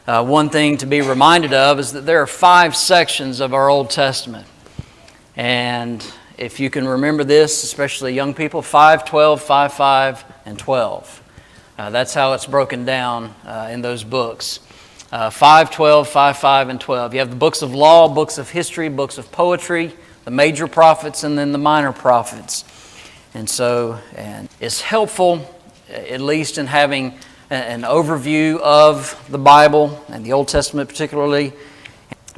one thing to be reminded of is that there are 5 sections of our Old Testament. And if you can remember this, especially young people, 5, 12, 5, 5, and 12. That's how it's broken down in those books. 5, 12, 5, 5, and 12. You have the books of law, books of history, books of poetry, the major prophets, and then the minor prophets. And it's helpful, at least in having an overview of the Bible and the Old Testament particularly,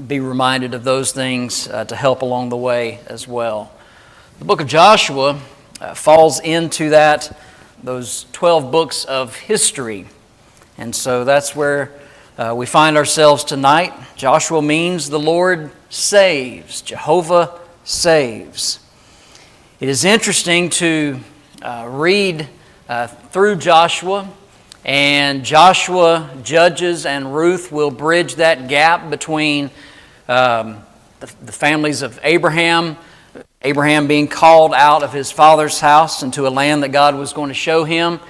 be reminded of those things to help along the way as well. The book of Joshua falls into those 12 books of history. And so that's where we find ourselves tonight. Joshua means the Lord saves. Jehovah saves. It is interesting to read through Joshua, and Joshua, Judges, and Ruth will bridge that gap between the families of Abraham being called out of his father's house into a land that God was going to show him,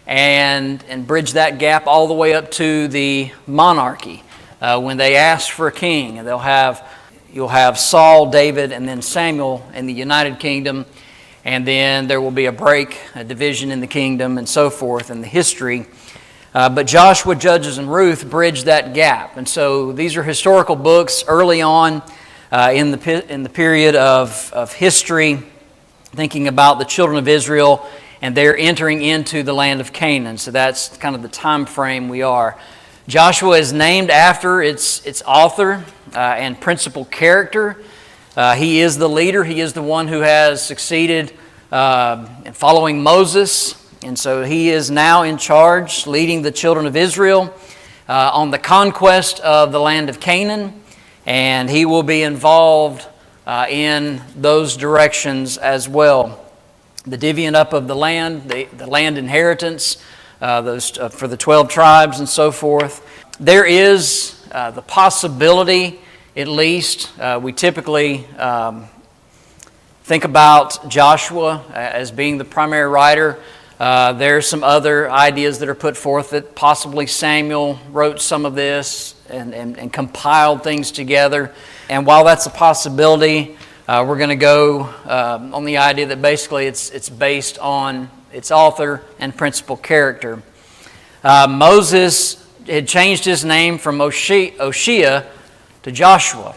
and bridge that gap all the way up to the monarchy when they ask for a king. And you'll have Saul, David, and then Samuel in the United Kingdom, and then there will be a division in the kingdom, and so forth in the history. But Joshua, Judges, and Ruth bridge that gap. And so these are historical books early on in the period of history, thinking about the children of Israel, and they're entering into the land of Canaan. So that's kind of the time frame we are. Joshua is named after its author and principal character. He is the leader. He is the one who has succeeded in following Moses. And so he is now in charge, leading the children of Israel on the conquest of the land of Canaan. And he will be involved in those directions as well. The divvying up of the land, the land inheritance, for the 12 tribes and so forth. There is the possibility, at least, we typically think about Joshua as being the primary writer. There are some other ideas that are put forth that possibly Samuel wrote some of this and compiled things together. And while that's a possibility, we're going to go on the idea that basically it's based on its author and principal character. Moses had changed his name from Oshea to Joshua.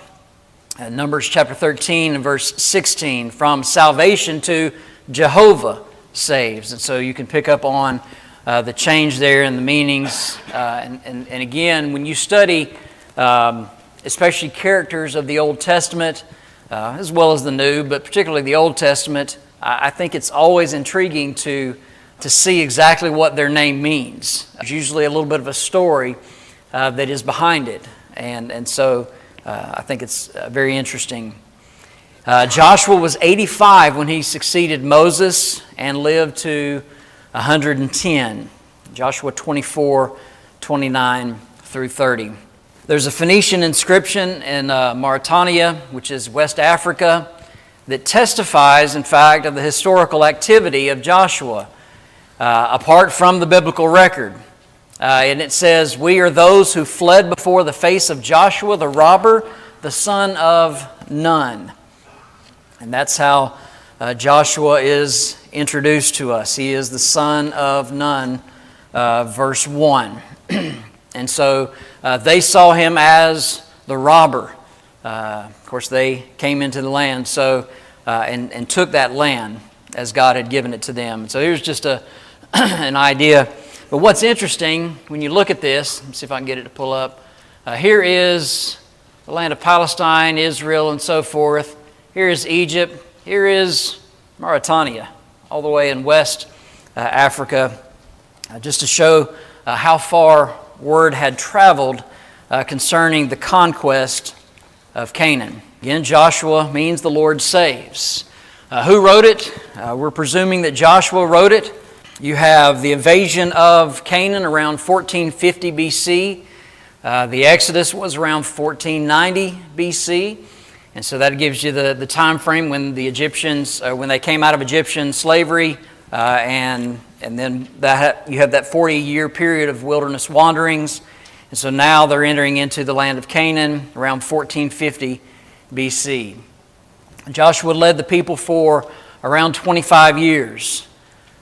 Numbers chapter 13 and verse 16, from salvation to Jehovah saves. And so you can pick up on the change there and the meanings. And again, when you study especially characters of the Old Testament, as well as the New, but particularly the Old Testament, I think it's always intriguing to see exactly what their name means. There's usually a little bit of a story that is behind it. And so I think it's very interesting. Joshua was 85 when he succeeded Moses and lived to 110. Joshua 24, 29 through 30. There's a Phoenician inscription in Mauritania, which is West Africa, that testifies, in fact, of the historical activity of Joshua, apart from the biblical record. And it says, "We are those who fled before the face of Joshua the robber, the son of Nun." And that's how Joshua is introduced to us. He is the son of Nun, verse 1. And so they saw him as the robber. Of course, they came into the land and took that land as God had given it to them. So here's just an idea. But what's interesting, when you look at this, let's see if I can get it to pull up. Here is the land of Palestine, Israel, and so forth. Here is Egypt. Here is Mauritania, all the way in West Africa, just to show how far word had traveled concerning the conquest of Canaan. Again, Joshua means the Lord saves. Who wrote it? We're presuming that Joshua wrote it. You have the invasion of Canaan around 1450 BC. The Exodus was around 1490 BC. And so that gives you the time frame when the Egyptians, when they came out of Egyptian slavery, and then you have that 40-year period of wilderness wanderings. And so now they're entering into the land of Canaan around 1450 BC. Joshua led the people for around 25 years.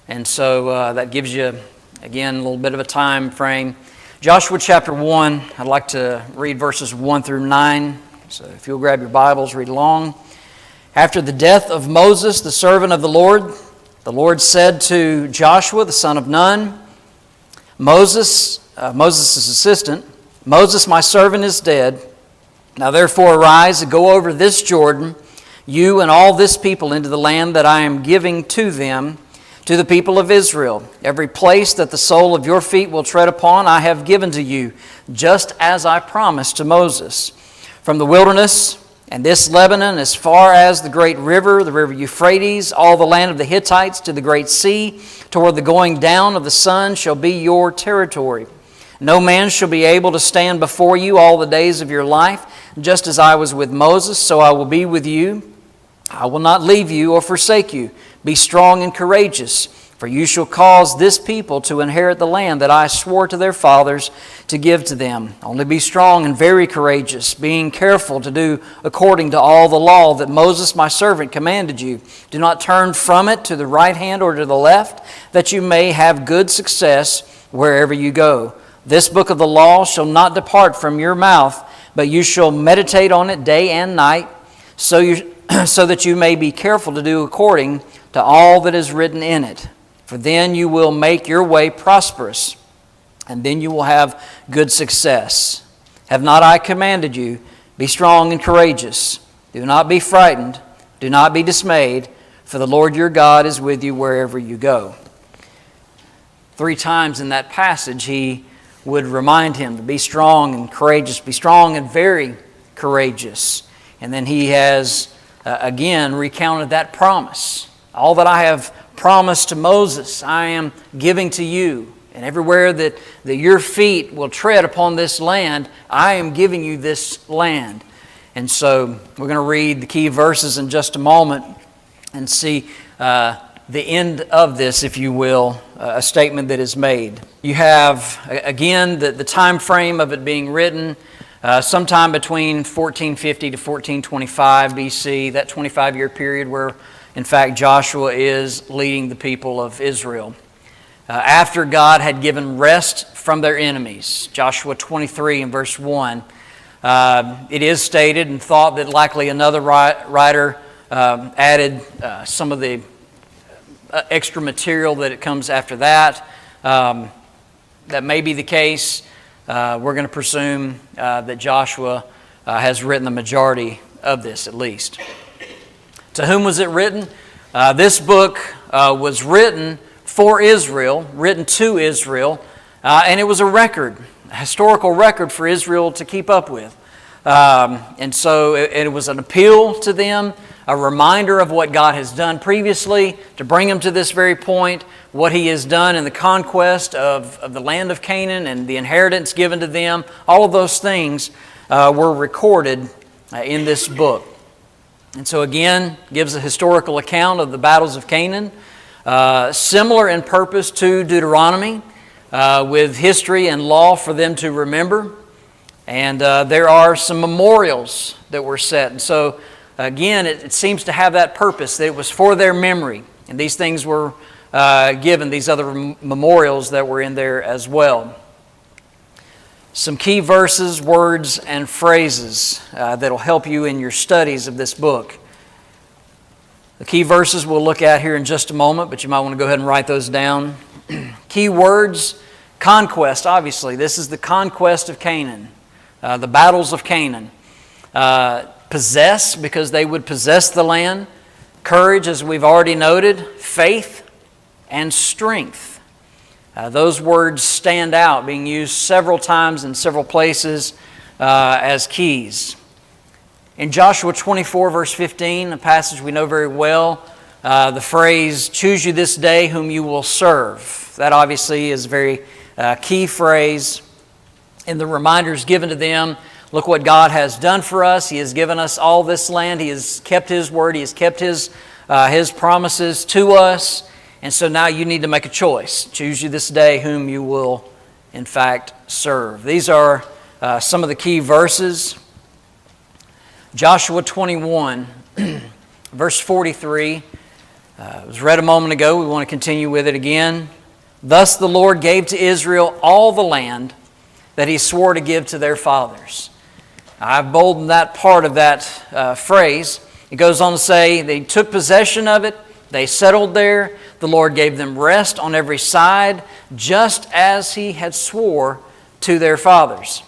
And so that gives you, again, a little bit of a time frame. Joshua chapter 1, I'd like to read verses 1 through 9. So if you'll grab your Bibles, read along. After the death of Moses, the servant of the Lord said to Joshua, the son of Nun, Moses' assistant, Moses, my servant, is dead. Now therefore arise and go over this Jordan, you and all this people, into the land that I am giving to them, to the people of Israel. Every place that the sole of your feet will tread upon, I have given to you, just as I promised to Moses. From the wilderness and this Lebanon, as far as the great river, the river Euphrates, all the land of the Hittites to the great sea, toward the going down of the sun, shall be your territory. No man shall be able to stand before you all the days of your life. Just as I was with Moses, so I will be with you. I will not leave you or forsake you. Be strong and courageous, for you shall cause this people to inherit the land that I swore to their fathers to give to them. Only be strong and very courageous, being careful to do according to all the law that Moses my servant commanded you. Do not turn from it to the right hand or to the left, that you may have good success wherever you go. This book of the law shall not depart from your mouth, but you shall meditate on it day and night, so that you may be careful to do according to all that is written in it. For then you will make your way prosperous, and then you will have good success. Have not I commanded you? Be strong and courageous. Do not be frightened. Do not be dismayed, for the Lord your God is with you wherever you go. 3 times in that passage he would remind him to be strong and courageous, be strong and very courageous. And then he has again recounted that promise. All that I have promised to Moses, I am giving to you. And everywhere that your feet will tread upon this land, I am giving you this land. And so we're going to read the key verses in just a moment and see the end of this, if you will, a statement that is made. You have, again, the time frame of it being written sometime between 1450 to 1425 BC, that 25-year period where, in fact, Joshua is leading the people of Israel. After God had given rest from their enemies, Joshua 23 and verse 1, it is stated and thought that likely another writer added some of the extra material that it comes after that. That may be the case. We're going to presume that Joshua has written the majority of this, at least. To whom was it written? This book was written for Israel, written to Israel, and it was a historical record for Israel to keep up with. And so it was an appeal to them, a reminder of what God has done previously to bring them to this very point, what He has done in the conquest of the land of Canaan and the inheritance given to them. All of those things were recorded in this book. And so again, gives a historical account of the battles of Canaan, similar in purpose to Deuteronomy, with history and law for them to remember. And there are some memorials that were set. And so again, it seems to have that purpose, that it was for their memory. And these things were given, these other memorials that were in there as well. Some key verses, words, and phrases that will help you in your studies of this book. The key verses we'll look at here in just a moment, but you might want to go ahead and write those down. Key words, conquest, obviously. This is the conquest of Canaan, the battles of Canaan. Possess, because they would possess the land. Courage, as we've already noted. Faith and strength. Those words stand out, being used several times in several places as keys. In Joshua 24, verse 15, a passage we know very well, the phrase, "Choose you this day whom you will serve." That obviously is a very key phrase in the reminders given to them. Look what God has done for us. He has given us all this land. He has kept His word. He has kept His promises to us. And so now you need to make a choice. Choose you this day whom you will in fact, serve. These are some of the key verses. Joshua 21, verse 43. It was read a moment ago. We want to continue with it again. Thus the Lord gave to Israel all the land that He swore to give to their fathers. I've boldened that part of that phrase. It goes on to say they took possession of it. They settled there. The Lord gave them rest on every side, just as He had swore to their fathers.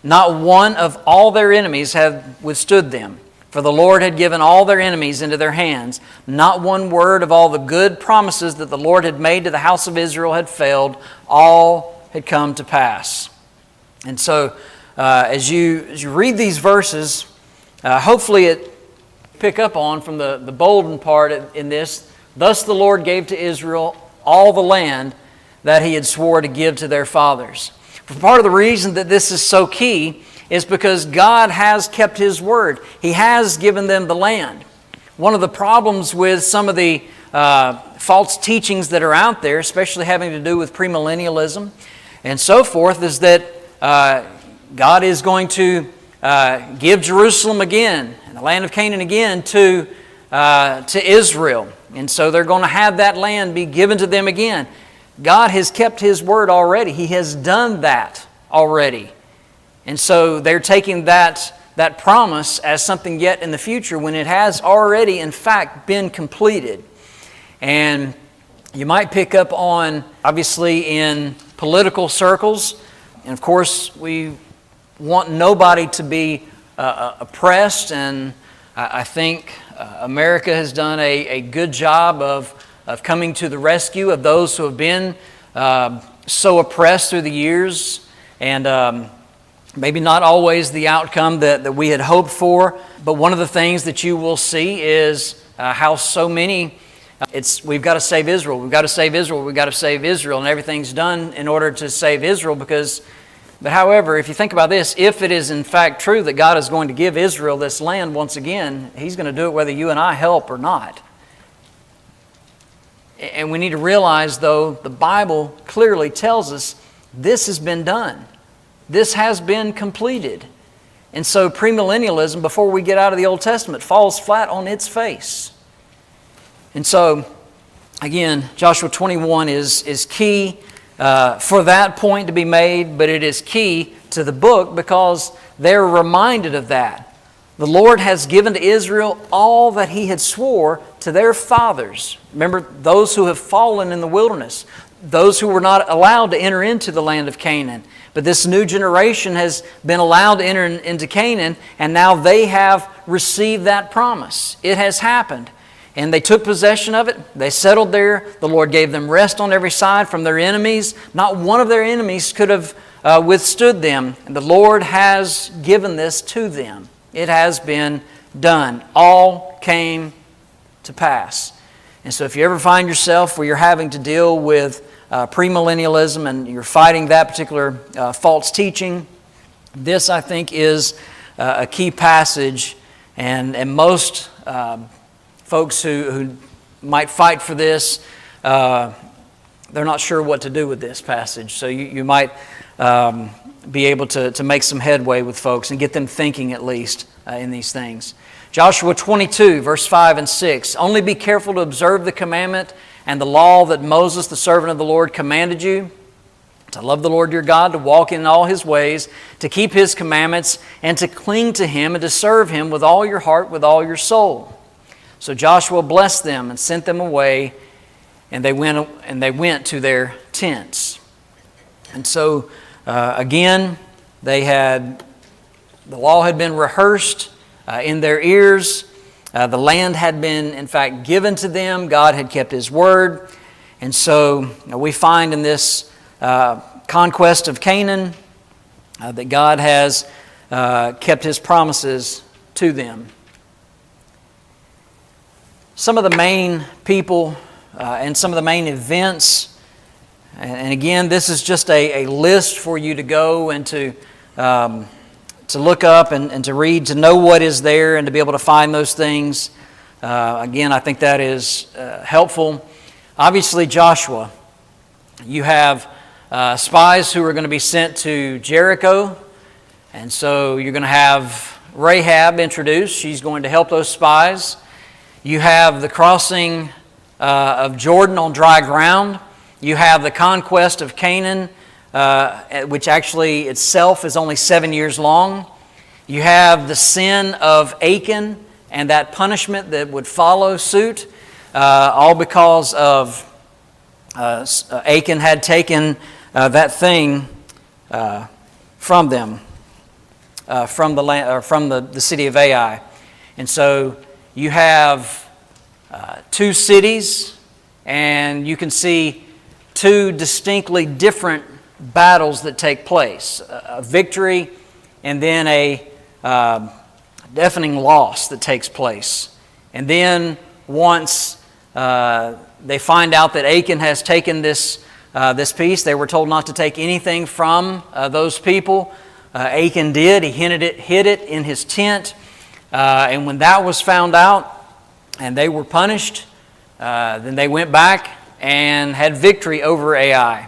Not one of all their enemies had withstood them, for the Lord had given all their enemies into their hands. Not one word of all the good promises that the Lord had made to the house of Israel had failed. All had come to pass. And so, as you read these verses, hopefully it pick up on from the bolden part in this. Thus the Lord gave to Israel all the land that He had swore to give to their fathers. Part of the reason that this is so key is because God has kept His word. He has given them the land. One of the problems with some of the false teachings that are out there, especially having to do with premillennialism and so forth, is that God is going to give Jerusalem again, and the land of Canaan again, to Israel. And so they're going to have that land be given to them again. God has kept His word already. He has done that already. And so they're taking that promise as something yet in the future when it has already, in fact, been completed. And you might pick up on, obviously, in political circles, and of course, we want nobody to be oppressed, and I think America has done a good job of coming to the rescue of those who have been so oppressed through the years, and maybe not always the outcome that we had hoped for. But one of the things that you will see is how so many, we've got to save Israel, we've got to save Israel, we've got to save Israel, and everything's done in order to save Israel But however, if you think about this, if it is in fact true that God is going to give Israel this land once again, He's going to do it whether you and I help or not. And we need to realize, though, the Bible clearly tells us this has been done. This has been completed. And so premillennialism, before we get out of the Old Testament, falls flat on its face. And so, again, Joshua 21 is key for that point to be made, but it is key to the book because they're reminded of that. The Lord has given to Israel all that He had swore to their fathers. Remember, those who have fallen in the wilderness, those who were not allowed to enter into the land of Canaan. But this new generation has been allowed to enter into Canaan, and now they have received that promise. It has happened. And they took possession of it. They settled there. The Lord gave them rest on every side from their enemies. Not one of their enemies could have withstood them. And the Lord has given this to them. It has been done. All came to pass. And so if you ever find yourself where you're having to deal with premillennialism and you're fighting that particular false teaching, this, I think, is a key passage. And most folks who might fight for this, they're not sure what to do with this passage. So you might be able to make some headway with folks and get them thinking at least in these things. Joshua 22, verse 5 and 6. Only be careful to observe the commandment and the law that Moses, the servant of the Lord, commanded you, to love the Lord your God, to walk in all His ways, to keep His commandments, and to cling to Him and to serve Him with all your heart, with all your soul. So Joshua blessed them and sent them away, and they went to their tents. And so, again, the law had been rehearsed in their ears. The land had been, in fact, given to them. God had kept His word. And so we find in this conquest of Canaan that God has kept His promises to them. Some of the main people and some of the main events, and again, this is just a list for you to go and to look up and to read, to know what is there and to be able to find those things. Again, I think that is helpful. Obviously, Joshua, you have spies who are going to be sent to Jericho. And so you're going to have Rahab introduced. She's going to help those spies. You have the crossing of Jordan on dry ground. You have the conquest of Canaan, which actually itself is only 7 years long. You have the sin of Achan and that punishment that would follow suit, all because of Achan had taken that thing from them, from the land, or from the city of Ai. And so you have two cities, and you can see two distinctly different battles that take place. A victory and then a deafening loss that takes place. And then once they find out that Achan has taken this piece, they were told not to take anything from those people. Achan did. He hid it in his tent. And when that was found out and they were punished, then they went back and had victory over Ai.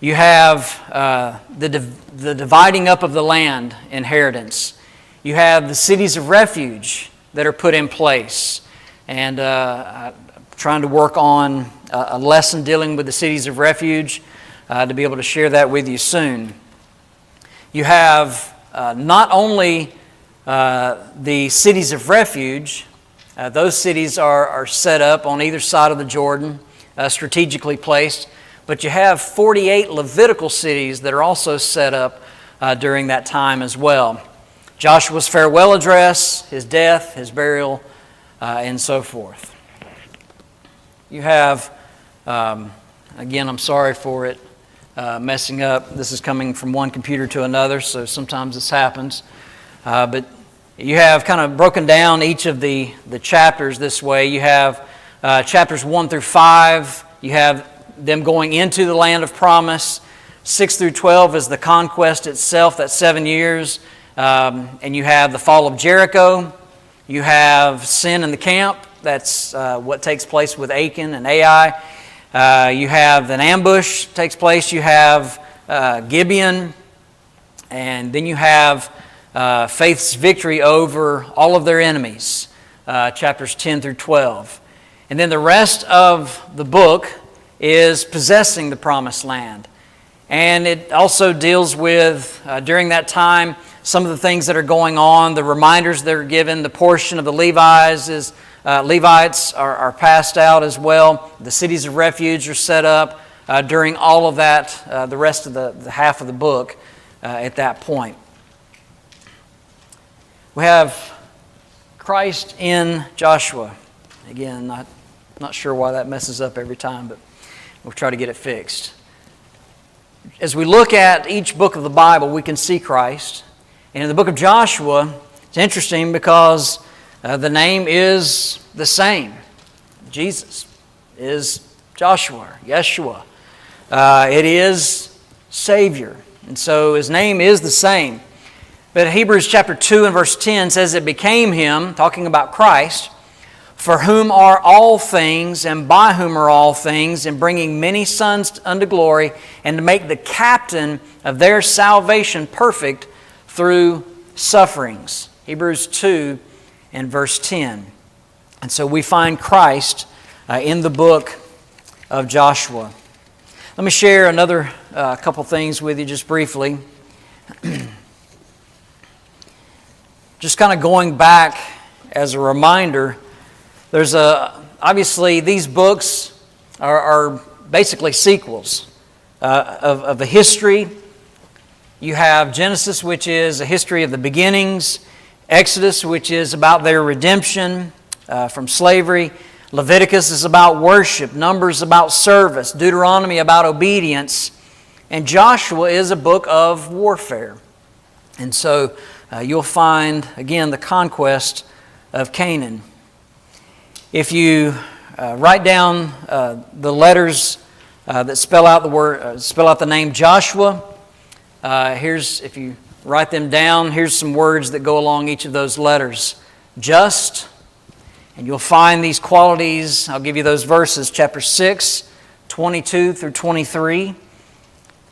You have the dividing up of the land, inheritance. You have the cities of refuge that are put in place. And I'm trying to work on a lesson dealing with the cities of refuge to be able to share that with you soon. You have not only the cities of refuge. Those cities are set up on either side of the Jordan, strategically placed. But you have 48 Levitical cities that are also set up during that time as well. Joshua's farewell address, his death, his burial, and so forth. You have, again, I'm sorry for it messing up. This is coming from one computer to another, so sometimes this happens. But you have kind of broken down each of the chapters this way. You have chapters 1 through 5. You have them going into the land of promise. 6 through 12 is the conquest itself, that's 7 years. And you have the fall of Jericho. You have sin in the camp. That's what takes place with Achan and Ai. You have an ambush takes place. You have Gibeon. And then you have faith's victory over all of their enemies, chapters 10 through 12. And then the rest of the book is possessing the promised land. And it also deals with, during that time, some of the things that are going on, the reminders that are given, the portion of the Levites are passed out as well. The cities of refuge are set up during all of that, the rest of the half of the book at that point. We have Christ in Joshua. Again, not sure why that messes up every time, but we'll try to get it fixed. As we look at each book of the Bible, we can see Christ. And in the book of Joshua, it's interesting because the name is the same. Jesus is Joshua, Yeshua. It is Savior. And so his name is the same. But Hebrews chapter 2 and verse 10 says, "It became him," talking about Christ, "for whom are all things, and by whom are all things, in bringing many sons unto glory, and to make the captain of their salvation perfect through sufferings." Hebrews 2 and verse 10. And so we find Christ in the book of Joshua. Let me share another couple things with you just briefly. Just kind of going back as a reminder, there's obviously these books are basically sequels of a history. You have Genesis, which is a history of the beginnings. Exodus, which is about their redemption from slavery. Leviticus is about worship. Numbers about service. Deuteronomy about obedience. And Joshua is a book of warfare. And so you'll find, again, the conquest of Canaan. If you write down the letters that spell out the name Joshua, if you write them down, here's some words that go along each of those letters. Just, and you'll find these qualities. I'll give you those verses, chapter 6, 22 through 23.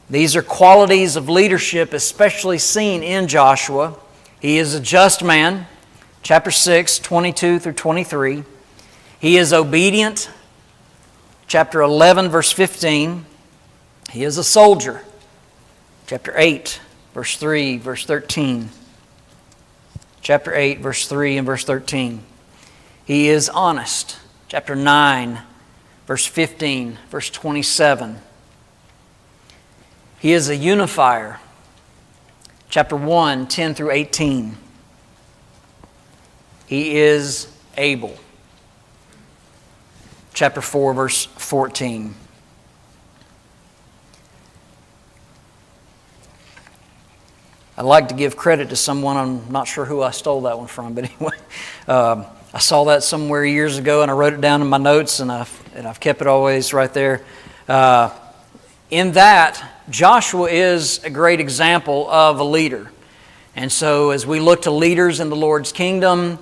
These are qualities of leadership especially seen in Joshua. He is a just man, chapter 6, 22 through 23. He is obedient, chapter 11, verse 15. He is a soldier, chapter 8, verse 3, verse 13. Chapter 8, verse 3 and verse 13. He is honest, chapter 9, verse 15, verse 27. He is a unifier, chapter 1, 10 through 18. He is able, chapter 4, verse 14. I'd like to give credit to someone. I'm not sure who I stole that one from, but anyway, I saw that somewhere years ago, and I wrote it down in my notes, and I've kept it always right there. In that, Joshua is a great example of a leader. And so as we look to leaders in the Lord's kingdom,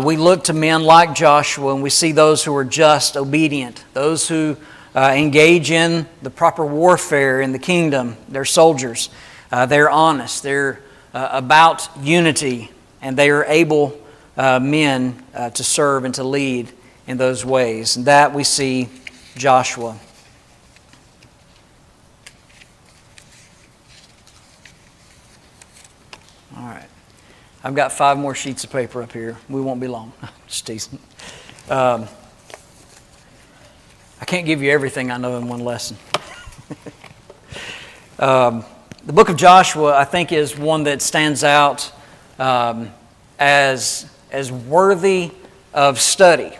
we look to men like Joshua, and we see those who are just, obedient, those who engage in the proper warfare in the kingdom. They're soldiers. They're honest. They're about unity, and they are able men to serve and to lead in those ways. And that we see Joshua. All right. I've got 5 more sheets of paper up here. We won't be long. Just teasing. I can't give you everything I know in one lesson. The book of Joshua, I think, is one that stands out as worthy of study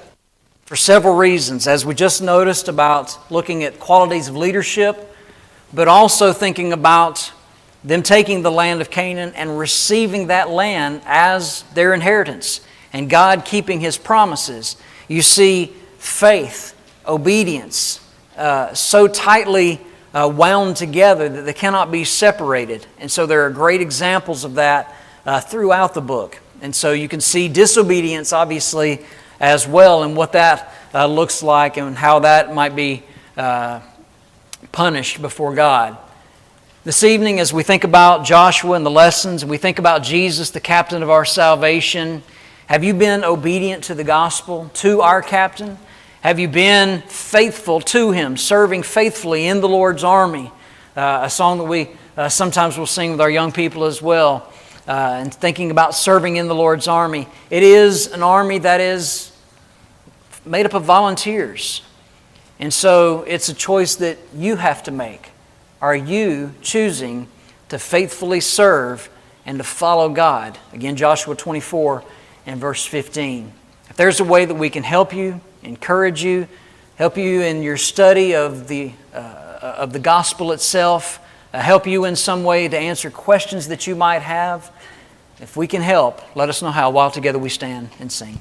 for several reasons, as we just noticed about looking at qualities of leadership, but also thinking about them taking the land of Canaan and receiving that land as their inheritance, and God keeping His promises. You see faith, obedience, so tightly wound together that they cannot be separated. And so there are great examples of that throughout the book. And so you can see disobedience, obviously, as well, and what that looks like and how that might be punished before God. This evening, as we think about Joshua and the lessons, and we think about Jesus, the captain of our salvation, have you been obedient to the gospel, to our captain? Have you been faithful to Him, serving faithfully in the Lord's army? A song that we sometimes will sing with our young people as well, and thinking about serving in the Lord's army. It is an army that is made up of volunteers. And so it's a choice that you have to make. Are you choosing to faithfully serve and to follow God? Again, Joshua 24 and verse 15. If there's a way that we can help you, encourage you, help you in your study of the gospel itself, help you in some way to answer questions that you might have, if we can help, let us know how while together we stand and sing.